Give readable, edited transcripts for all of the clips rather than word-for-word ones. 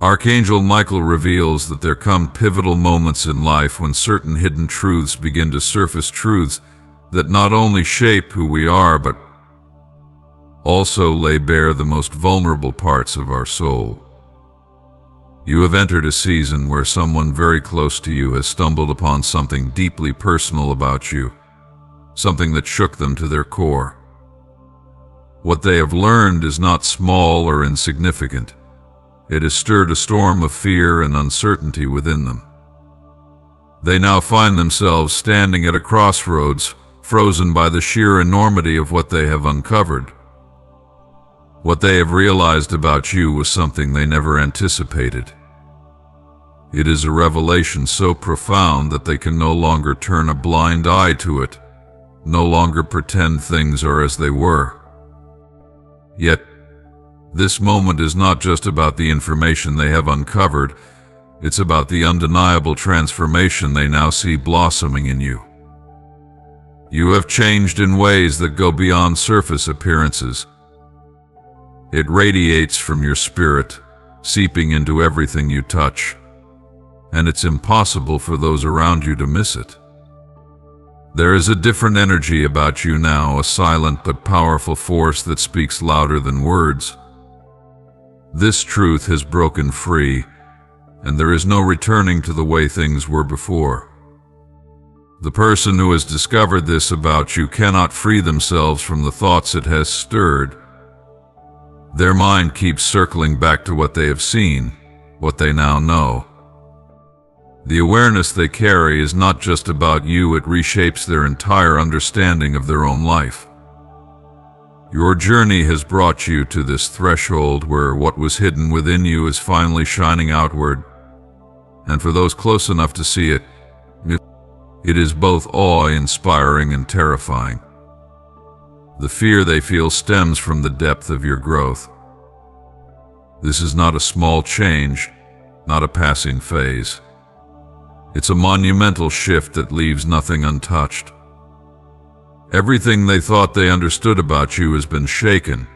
Archangel Michael reveals that there come pivotal moments in life when certain hidden truths begin to surface, truths that not only shape who we are, but also lay bare the most vulnerable parts of our soul. You have entered a season where someone very close to you has stumbled upon something deeply personal about you, something that shook them to their core. What they have learned is not small or insignificant. It has stirred a storm of fear and uncertainty within them. They now find themselves standing at a crossroads, frozen by the sheer enormity of what they have uncovered. What they have realized about you was something they never anticipated. It is a revelation so profound that they can no longer turn a blind eye to it, no longer pretend things are as they were. Yet, this moment is not just about the information they have uncovered, it's about the undeniable transformation they now see blossoming in you. You have changed in ways that go beyond surface appearances. It radiates from your spirit, seeping into everything you touch, and it's impossible for those around you to miss it. There is a different energy about you now, a silent but powerful force that speaks louder than words. This truth has broken free, and there is no returning to the way things were before. The person who has discovered this about you cannot free themselves from the thoughts it has stirred. Their mind keeps circling back to what they have seen, what they now know. The awareness they carry is not just about you, it reshapes their entire understanding of their own life. Your journey has brought you to this threshold where what was hidden within you is finally shining outward, and for those close enough to see it, it is both awe-inspiring and terrifying. The fear they feel stems from the depth of your growth. This is not a small change, not a passing phase. It's a monumental shift that leaves nothing untouched. Everything they thought they understood about you has been shaken,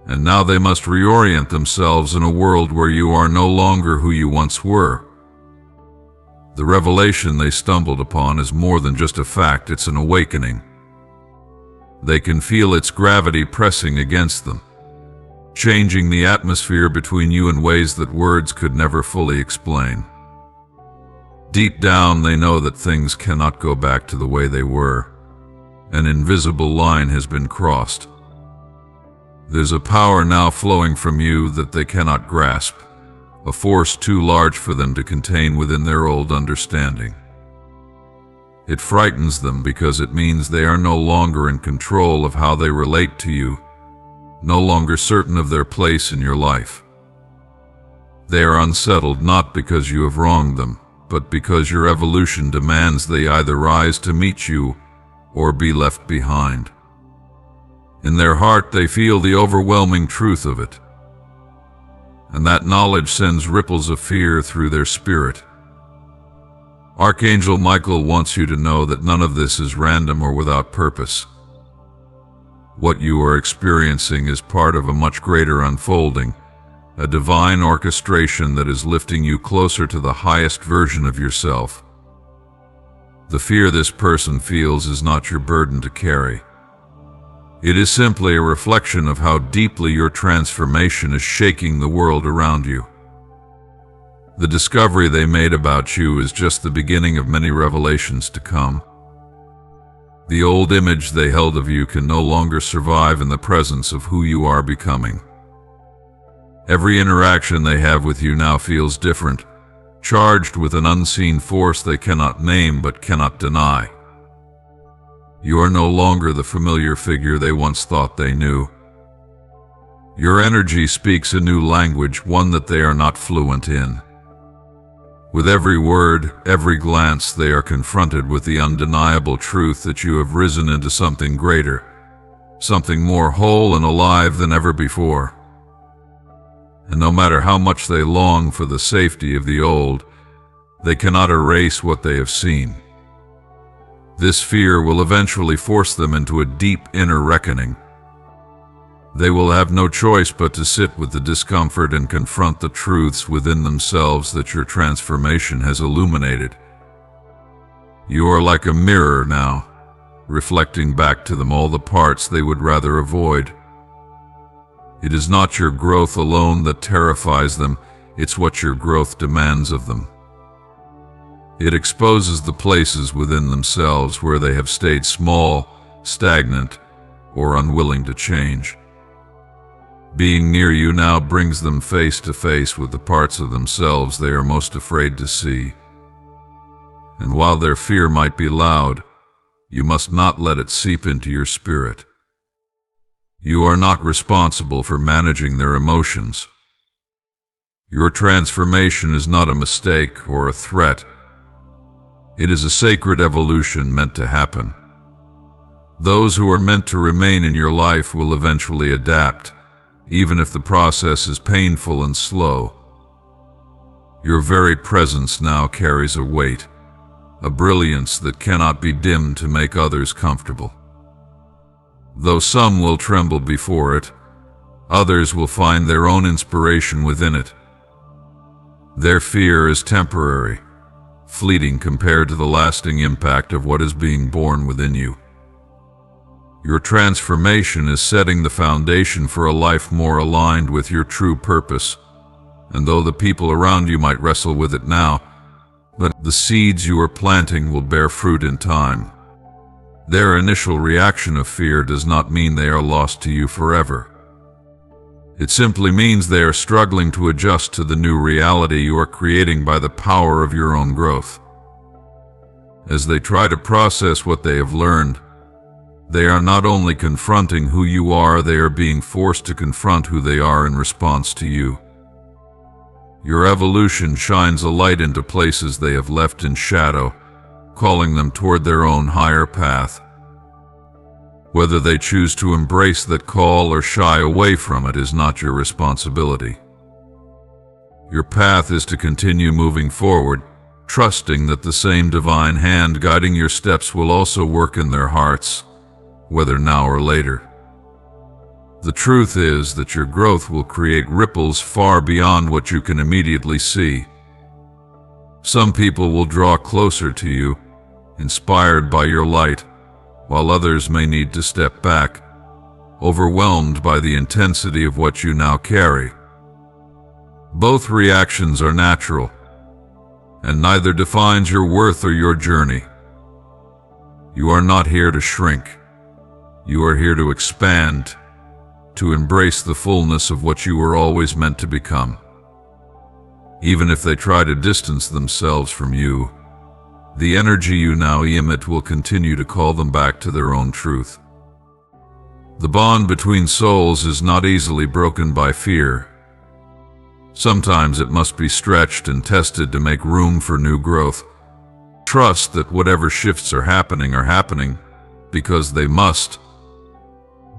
and now they must reorient themselves in a world where you are no longer who you once were. The revelation they stumbled upon is more than just a fact, it's an awakening. They can feel its gravity pressing against them, changing the atmosphere between you in ways that words could never fully explain. Deep down, they know that things cannot go back to the way they were. An invisible line has been crossed. There's a power now flowing from you that they cannot grasp, a force too large for them to contain within their old understanding. It frightens them because it means they are no longer in control of how they relate to you, no longer certain of their place in your life. They are unsettled not because you have wronged them, but because your evolution demands they either rise to meet you or be left behind. In their heart, they feel the overwhelming truth of it, and that knowledge sends ripples of fear through their spirit. Archangel Michael wants you to know that none of this is random or without purpose. What you are experiencing is part of a much greater unfolding, a divine orchestration that is lifting you closer to the highest version of yourself. The fear this person feels is not your burden to carry. It is simply a reflection of how deeply your transformation is shaking the world around you. The discovery they made about you is just the beginning of many revelations to come. The old image they held of you can no longer survive in the presence of who you are becoming. Every interaction they have with you now feels different, charged with an unseen force they cannot name but cannot deny. You are no longer the familiar figure they once thought they knew. Your energy speaks a new language, one that they are not fluent in. With every word, every glance, they are confronted with the undeniable truth that you have risen into something greater, something more whole and alive than ever before. And no matter how much they long for the safety of the old, they cannot erase what they have seen. This fear will eventually force them into a deep inner reckoning. They will have no choice but to sit with the discomfort and confront the truths within themselves that your transformation has illuminated. You are like a mirror now, reflecting back to them all the parts they would rather avoid. It is not your growth alone that terrifies them, it's what your growth demands of them. It exposes the places within themselves where they have stayed small, stagnant, or unwilling to change. Being near you now brings them face to face with the parts of themselves they are most afraid to see. And while their fear might be loud, you must not let it seep into your spirit. You are not responsible for managing their emotions. Your transformation is not a mistake or a threat. It is a sacred evolution meant to happen. Those who are meant to remain in your life will eventually adapt, even if the process is painful and slow. Your very presence now carries a weight, a brilliance that cannot be dimmed to make others comfortable. Though some will tremble before it, others will find their own inspiration within it. Their fear is temporary, fleeting compared to the lasting impact of what is being born within you. Your transformation is setting the foundation for a life more aligned with your true purpose, and though the people around you might wrestle with it now, but the seeds you are planting will bear fruit in time. Their initial reaction of fear does not mean they are lost to you forever. It simply means they are struggling to adjust to the new reality you are creating by the power of your own growth. As they try to process what they have learned, they are not only confronting who you are, they are being forced to confront who they are in response to you. Your evolution shines a light into places they have left in shadow, calling them toward their own higher path. Whether they choose to embrace that call or shy away from it is not your responsibility. Your path is to continue moving forward, trusting that the same divine hand guiding your steps will also work in their hearts, whether now or later. The truth is that your growth will create ripples far beyond what you can immediately see. Some people will draw closer to you, inspired by your light, while others may need to step back, overwhelmed by the intensity of what you now carry. Both reactions are natural, and neither defines your worth or your journey. You are not here to shrink. You are here to expand, to embrace the fullness of what you were always meant to become. Even if they try to distance themselves from you, the energy you now emit will continue to call them back to their own truth. The bond between souls is not easily broken by fear. Sometimes it must be stretched and tested to make room for new growth. Trust that whatever shifts are happening because they must,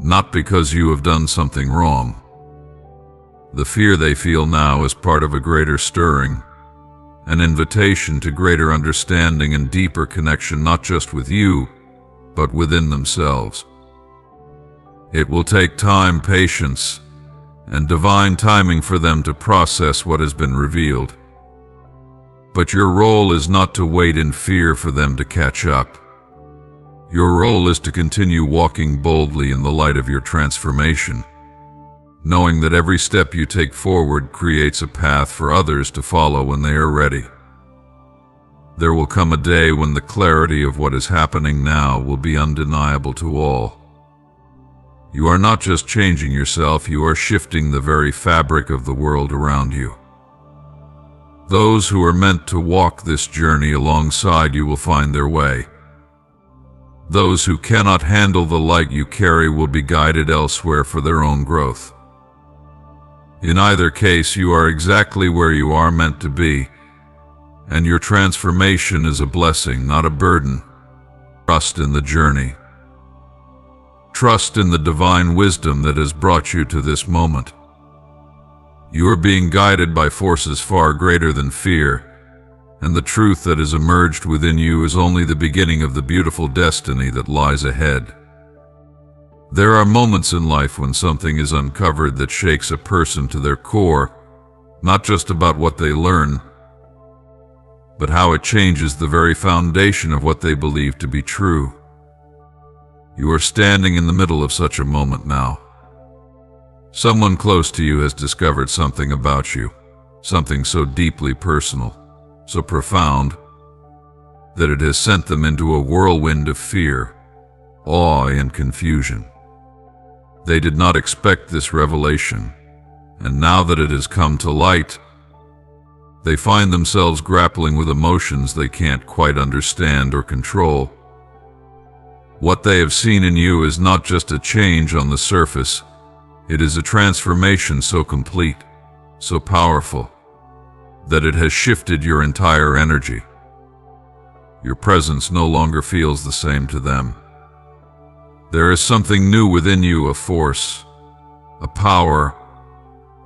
not because you have done something wrong. The fear they feel now is part of a greater stirring, an invitation to greater understanding and deeper connection, not just with you, but within themselves. It will take time, patience, and divine timing for them to process what has been revealed. But your role is not to wait in fear for them to catch up. Your role is to continue walking boldly in the light of your transformation, knowing that every step you take forward creates a path for others to follow when they are ready. There will come a day when the clarity of what is happening now will be undeniable to all. You are not just changing yourself, you are shifting the very fabric of the world around you. Those who are meant to walk this journey alongside you will find their way. Those who cannot handle the light you carry will be guided elsewhere for their own growth. In either case, you are exactly where you are meant to be, and your transformation is a blessing, not a burden. Trust in the journey. Trust in the divine wisdom that has brought you to this moment. You are being guided by forces far greater than fear, and the truth that has emerged within you is only the beginning of the beautiful destiny that lies ahead. There are moments in life when something is uncovered that shakes a person to their core, not just about what they learn, but how it changes the very foundation of what they believe to be true. You are standing in the middle of such a moment now. Someone close to you has discovered something about you, something so deeply personal, so profound, that it has sent them into a whirlwind of fear, awe, and confusion. They did not expect this revelation, and now that it has come to light, they find themselves grappling with emotions they can't quite understand or control. What they have seen in you is not just a change on the surface, it is a transformation so complete, so powerful, that it has shifted your entire energy. Your presence no longer feels the same to them. There is something new within you, a force, a power,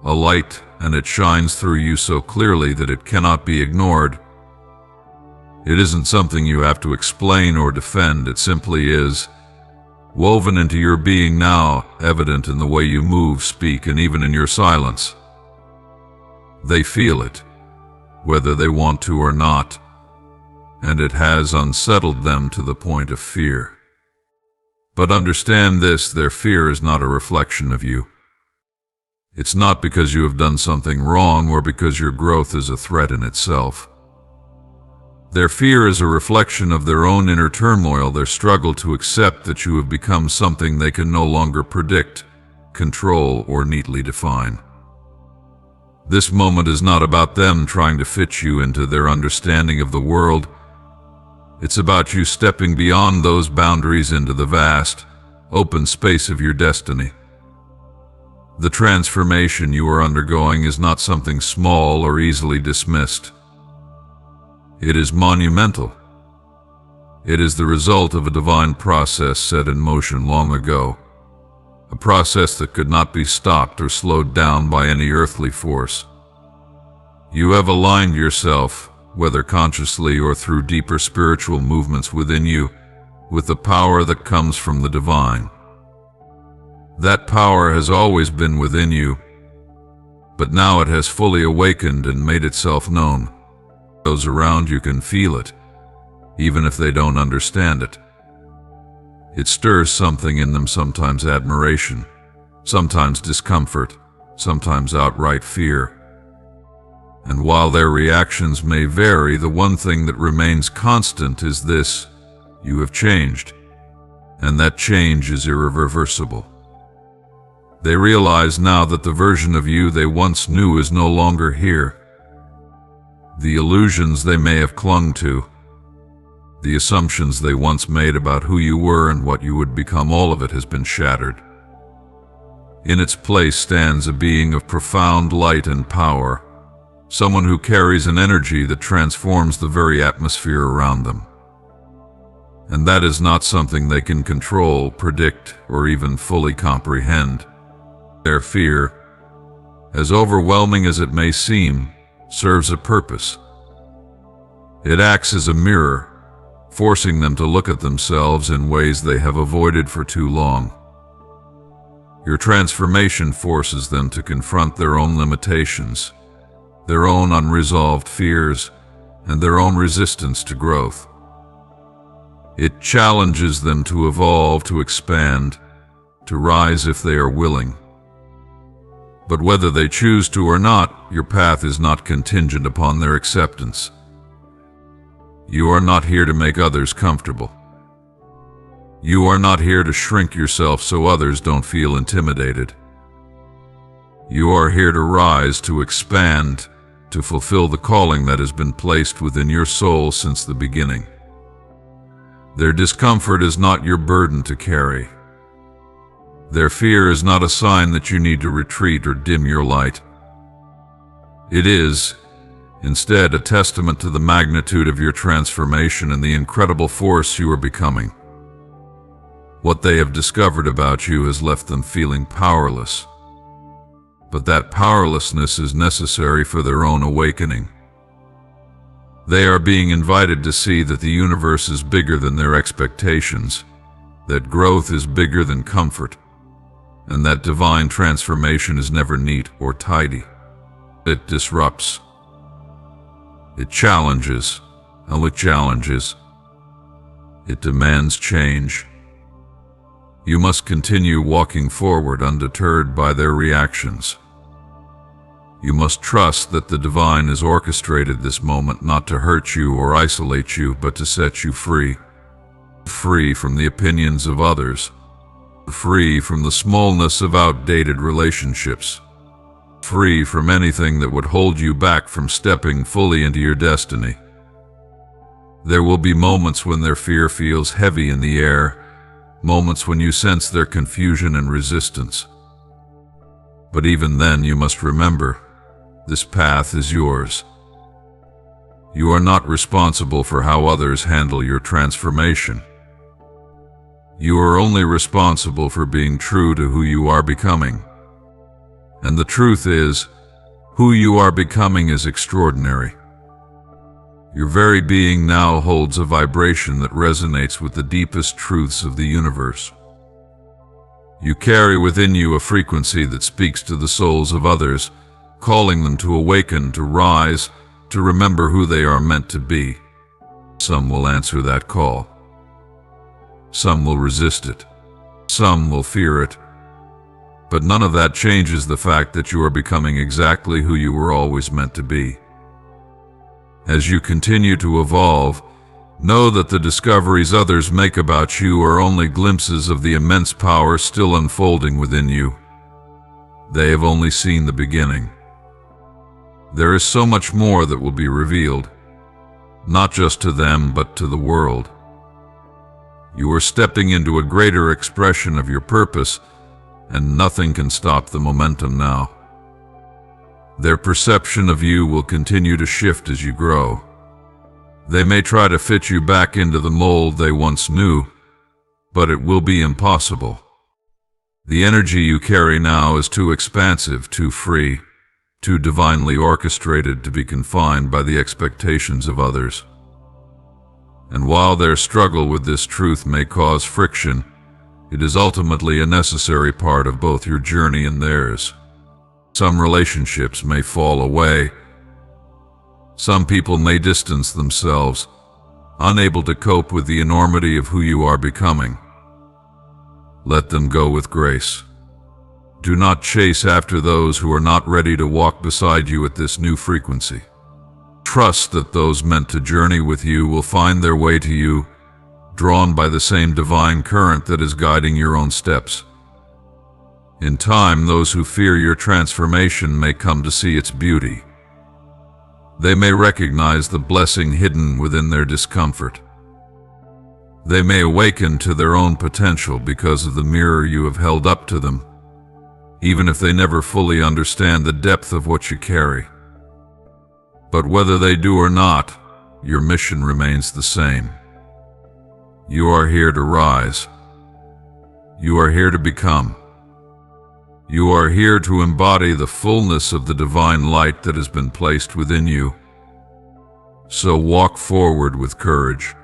a light, and it shines through you so clearly that it cannot be ignored. It isn't something you have to explain or defend, it simply is, woven into your being now, evident in the way you move, speak, and even in your silence. They feel it, whether they want to or not, and it has unsettled them to the point of fear. But understand this, their fear is not a reflection of you. It's not because you have done something wrong or because your growth is a threat in itself. Their fear is a reflection of their own inner turmoil, their struggle to accept that you have become something they can no longer predict, control, or neatly define. This moment is not about them trying to fit you into their understanding of the world. It's about you stepping beyond those boundaries into the vast, open space of your destiny. The transformation you are undergoing is not something small or easily dismissed. It is monumental. It is the result of a divine process set in motion long ago, a process that could not be stopped or slowed down by any earthly force. You have aligned yourself, whether consciously or through deeper spiritual movements within you, with the power that comes from the divine. That power has always been within you, but now it has fully awakened and made itself known. Those around you can feel it, even if they don't understand it. It stirs something in them, sometimes admiration, sometimes discomfort, sometimes outright fear. And while their reactions may vary, the one thing that remains constant is this: you have changed, and that change is irreversible. They realize now that the version of you they once knew is no longer here. The illusions they may have clung to, the assumptions they once made about who you were and what you would become, all of it has been shattered. In its place stands a being of profound light and power, someone who carries an energy that transforms the very atmosphere around them. And that is not something they can control, predict, or even fully comprehend. Their fear, as overwhelming as it may seem, serves a purpose. It acts as a mirror, forcing them to look at themselves in ways they have avoided for too long. Your transformation forces them to confront their own limitations, their own unresolved fears, and their own resistance to growth. It challenges them to evolve, to expand, to rise if they are willing. But whether they choose to or not, your path is not contingent upon their acceptance. You are not here to make others comfortable. You are not here to shrink yourself so others don't feel intimidated. You are here to rise, to expand, to fulfill the calling that has been placed within your soul since the beginning. Their discomfort is not your burden to carry. Their fear is not a sign that you need to retreat or dim your light. It is, instead, a testament to the magnitude of your transformation and the incredible force you are becoming. What they have discovered about you has left them feeling powerless. But that powerlessness is necessary for their own awakening. They are being invited to see that the universe is bigger than their expectations, that growth is bigger than comfort, and that divine transformation is never neat or tidy. It disrupts. It challenges. It demands change. You must continue walking forward undeterred by their reactions. You must trust that the divine has orchestrated this moment not to hurt you or isolate you, but to set you free. Free from the opinions of others. Free from the smallness of outdated relationships. Free from anything that would hold you back from stepping fully into your destiny. There will be moments when their fear feels heavy in the air, moments when you sense their confusion and resistance. But even then, you must remember, this path is yours. You are not responsible for how others handle your transformation. You are only responsible for being true to who you are becoming. And the truth is, who you are becoming is extraordinary. Your very being now holds a vibration that resonates with the deepest truths of the universe. You carry within you a frequency that speaks to the souls of others, calling them to awaken, to rise, to remember who they are meant to be. Some will answer that call. Some will resist it. Some will fear it. But none of that changes the fact that you are becoming exactly who you were always meant to be. As you continue to evolve, know that the discoveries others make about you are only glimpses of the immense power still unfolding within you. They have only seen the beginning. There is so much more that will be revealed, not just to them, but to the world. You are stepping into a greater expression of your purpose, and nothing can stop the momentum now. Their perception of you will continue to shift as you grow. They may try to fit you back into the mold they once knew, but it will be impossible. The energy you carry now is too expansive, too free, too divinely orchestrated to be confined by the expectations of others. And while their struggle with this truth may cause friction, it is ultimately a necessary part of both your journey and theirs. Some relationships may fall away. Some people may distance themselves, unable to cope with the enormity of who you are becoming. Let them go with grace. Do not chase after those who are not ready to walk beside you at this new frequency. Trust that those meant to journey with you will find their way to you, drawn by the same divine current that is guiding your own steps. In time, those who fear your transformation may come to see its beauty. They may recognize the blessing hidden within their discomfort. They may awaken to their own potential because of the mirror you have held up to them, even if they never fully understand the depth of what you carry. But whether they do or not, your mission remains the same. You are here to rise. You are here to become. You are here to embody the fullness of the divine light that has been placed within you. So walk forward with courage.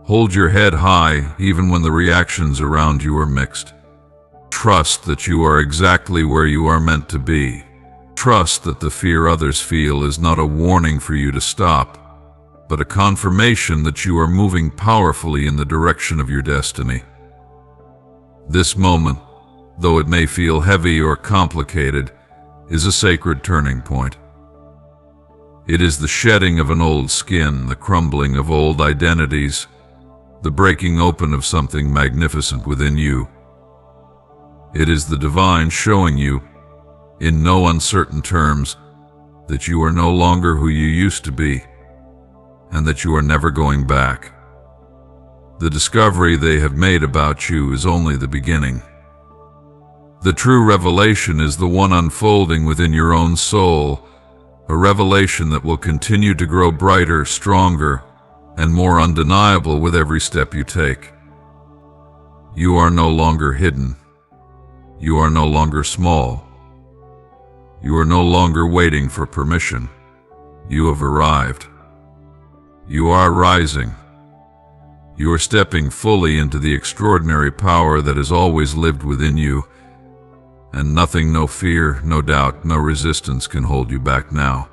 Hold your head high even when the reactions around you are mixed. Trust that you are exactly where you are meant to be. Trust that the fear others feel is not a warning for you to stop, but a confirmation that you are moving powerfully in the direction of your destiny. This moment, though it may feel heavy or complicated, is a sacred turning point. It is the shedding of an old skin, the crumbling of old identities, the breaking open of something magnificent within you. It is the divine showing you, in no uncertain terms, that you are no longer who you used to be, and that you are never going back. The discovery they have made about you is only the beginning. The true revelation is the one unfolding within your own soul, a revelation that will continue to grow brighter, stronger, and more undeniable with every step you take. You are no longer hidden. You are no longer small. You are no longer waiting for permission. You have arrived. You are rising. You are stepping fully into the extraordinary power that has always lived within you, and nothing, no fear, no doubt, no resistance can hold you back now.